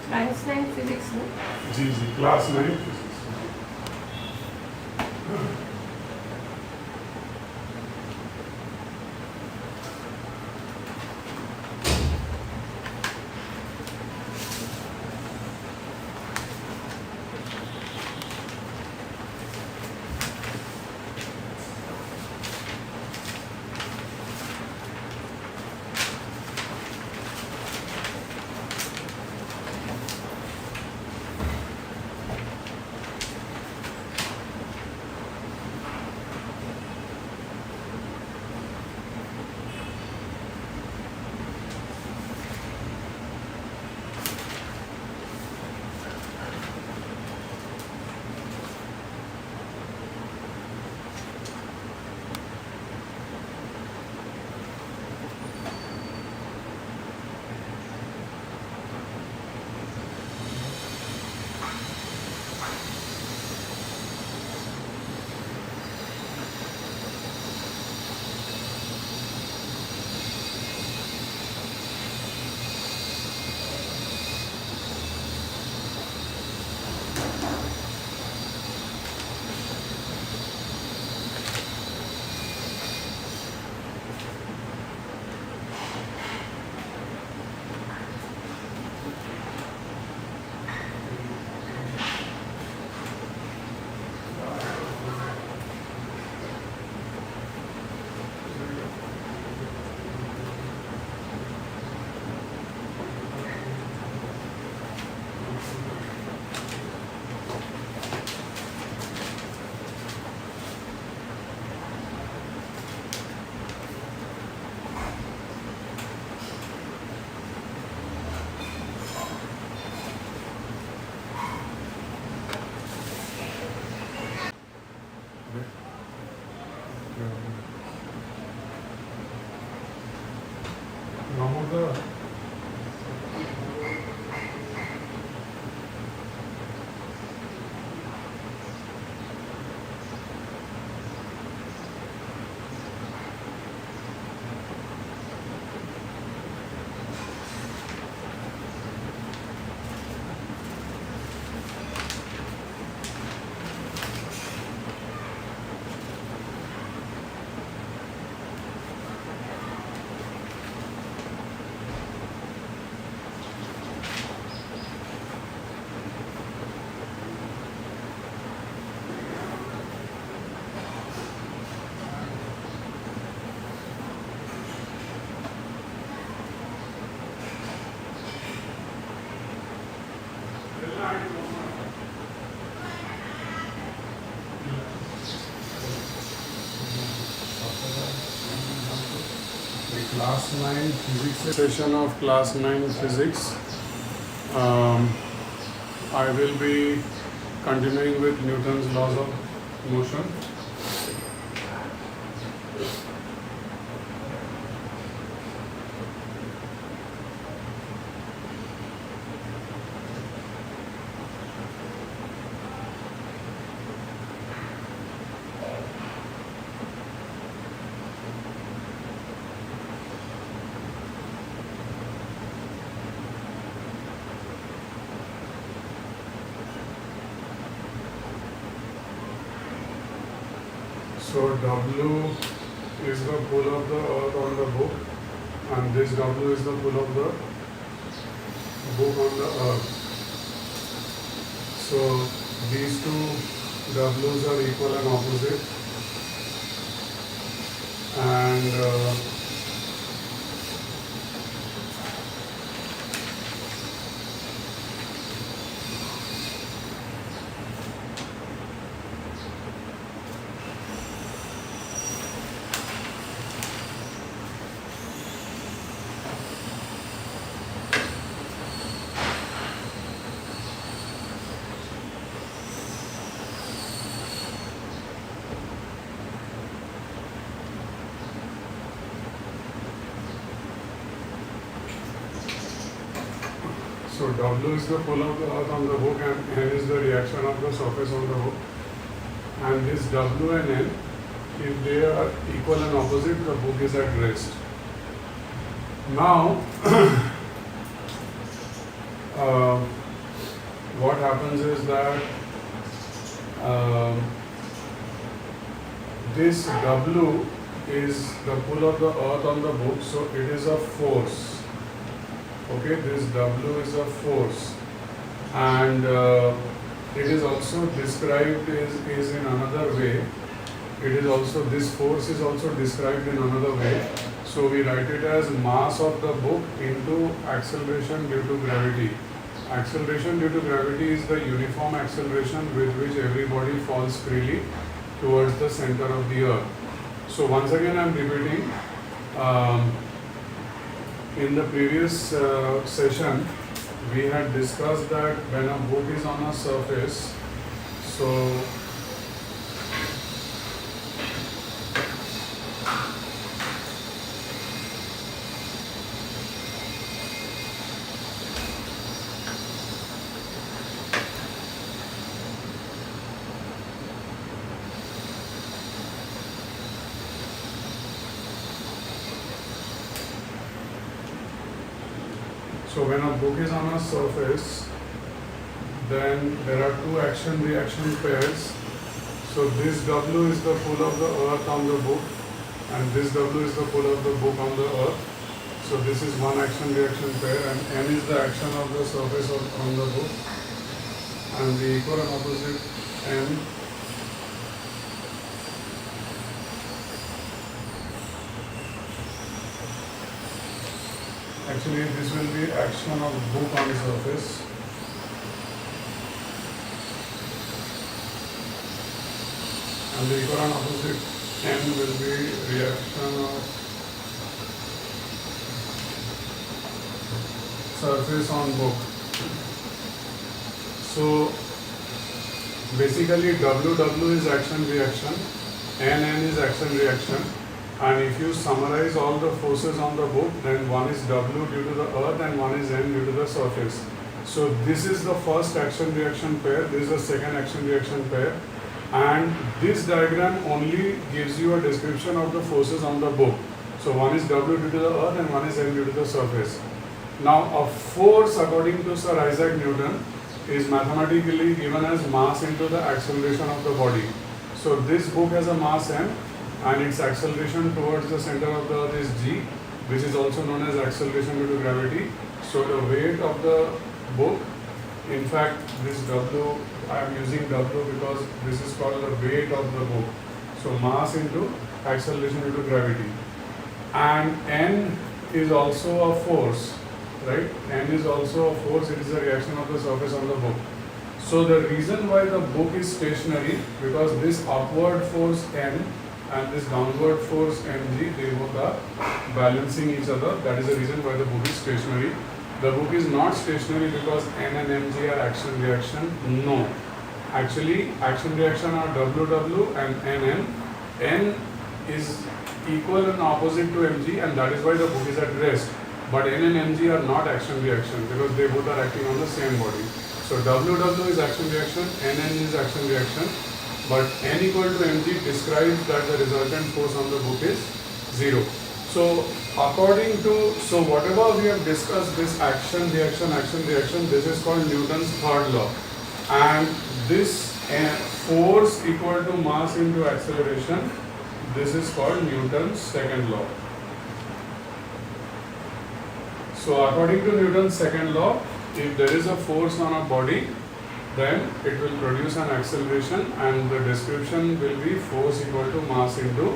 Science 9 physics में जी जी class 9 physics. Namurda class 9 physics session of class 9 physics. I will be continuing with Newton's laws of motion. So W is the pull of the earth on the book, and this W is the pull of the book on the earth. So these two W's are equal and opposite, and so W is the pull of the earth on the hook, and N is the reaction of the surface on the hook. And this W and N, if they are equal and opposite, the book is at rest. Now, happens is that this W is the pull of the earth on the book, so it is a force. Okay, this W is a force, and it is also described is in another way. It is also, this force is also described in another way. So we write it as mass of the book into acceleration due to gravity. Acceleration due to gravity is the uniform acceleration with which every body falls freely towards the center of the earth. So once again I am repeating, in the previous session we had discussed that when a book is on a surface, so when a book is on a surface, then there are two action-reaction pairs. So this W is the pull of the earth on the book, and this W is the pull of the book on the earth. So this is one action-reaction pair, and N is the action of the surface on the book, and the equal and opposite N actually this will be action of book on surface, and the equal and opposite N will be reaction of surface on book. So basically WW is action reaction, NN is action reaction. And if you summarize all the forces on the book, then one is W due to the earth and one is N due to the surface. So this is the first action reaction pair, this is the second action reaction pair, and this diagram only gives you a description of the forces on the book. So one is W due to the earth and one is N due to the surface. Now a force, according to Sir Isaac Newton, is mathematically given as mass into the acceleration of the body. So this book has a mass M, and its acceleration towards the center of the earth is g, which is also known as acceleration due to gravity. So the weight of the book, in fact this W, I am using W because this is called the weight of the book. So mass into acceleration due to gravity. And N is also a force, right? N is also a force, it is a reaction of the surface on the book. So the reason why the book is stationary, because this upward force N and this downward force mg, they both are balancing each other. That is the reason why the book is stationary. The book is not stationary because N and mg are action reaction. No. Actually, action reaction are WW and NN. N is equal and opposite to mg, and that is why the book is at rest. But N and mg are not action reaction because they both are acting on the same body. So WW is action reaction, NN is action reaction. But N equal to mg describes that the resultant force on the book is 0. So according to, so whatever we have discussed, this action, reaction, this is called Newton's third law. And this force equal to mass into acceleration, this is called Newton's second law. So according to Newton's second law, if there is a force on a body, then it will produce an acceleration, and the description will be force equal to mass into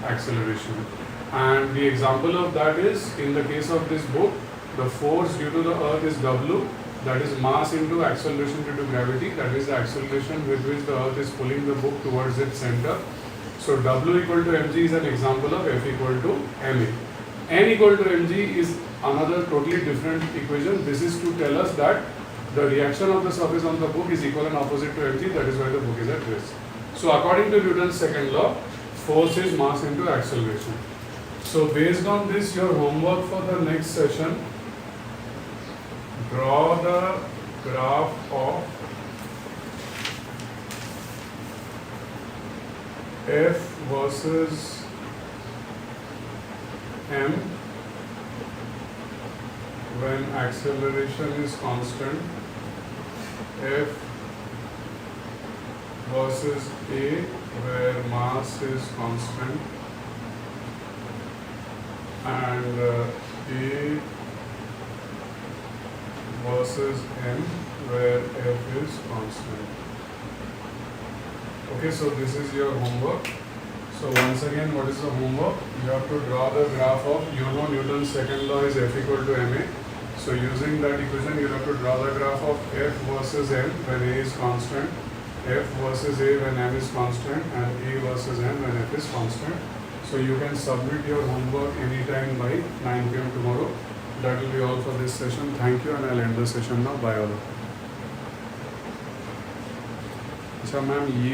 acceleration. And the example of that is, in the case of this book, the force due to the earth is W, that is mass into acceleration due to gravity, that is the acceleration with which the earth is pulling the book towards its center. So W equal to mg is an example of F equal to ma. N equal to mg is another totally different equation. This is to tell us that the reaction of the surface on the book is equal and opposite to mg, that is why the book is at rest. So according to Newton's second law, force is mass into acceleration. So based on this, your homework for the next session, draw the graph of F versus m when acceleration is constant F versus A where mass is constant and A versus M where F is constant. Okay, so this is your homework. So once again, what is the homework? You have to draw the graph of, you know Newton's second law is F equal to ma. So using that equation, you have to draw the graph of F versus M when A is constant, F versus A when M is constant, and A versus M when F is constant. So you can submit your homework anytime by 9 p.m. tomorrow. That will be all for this session. Thank you, and I'll end the session now. Bye all. अच्छा ma'am ये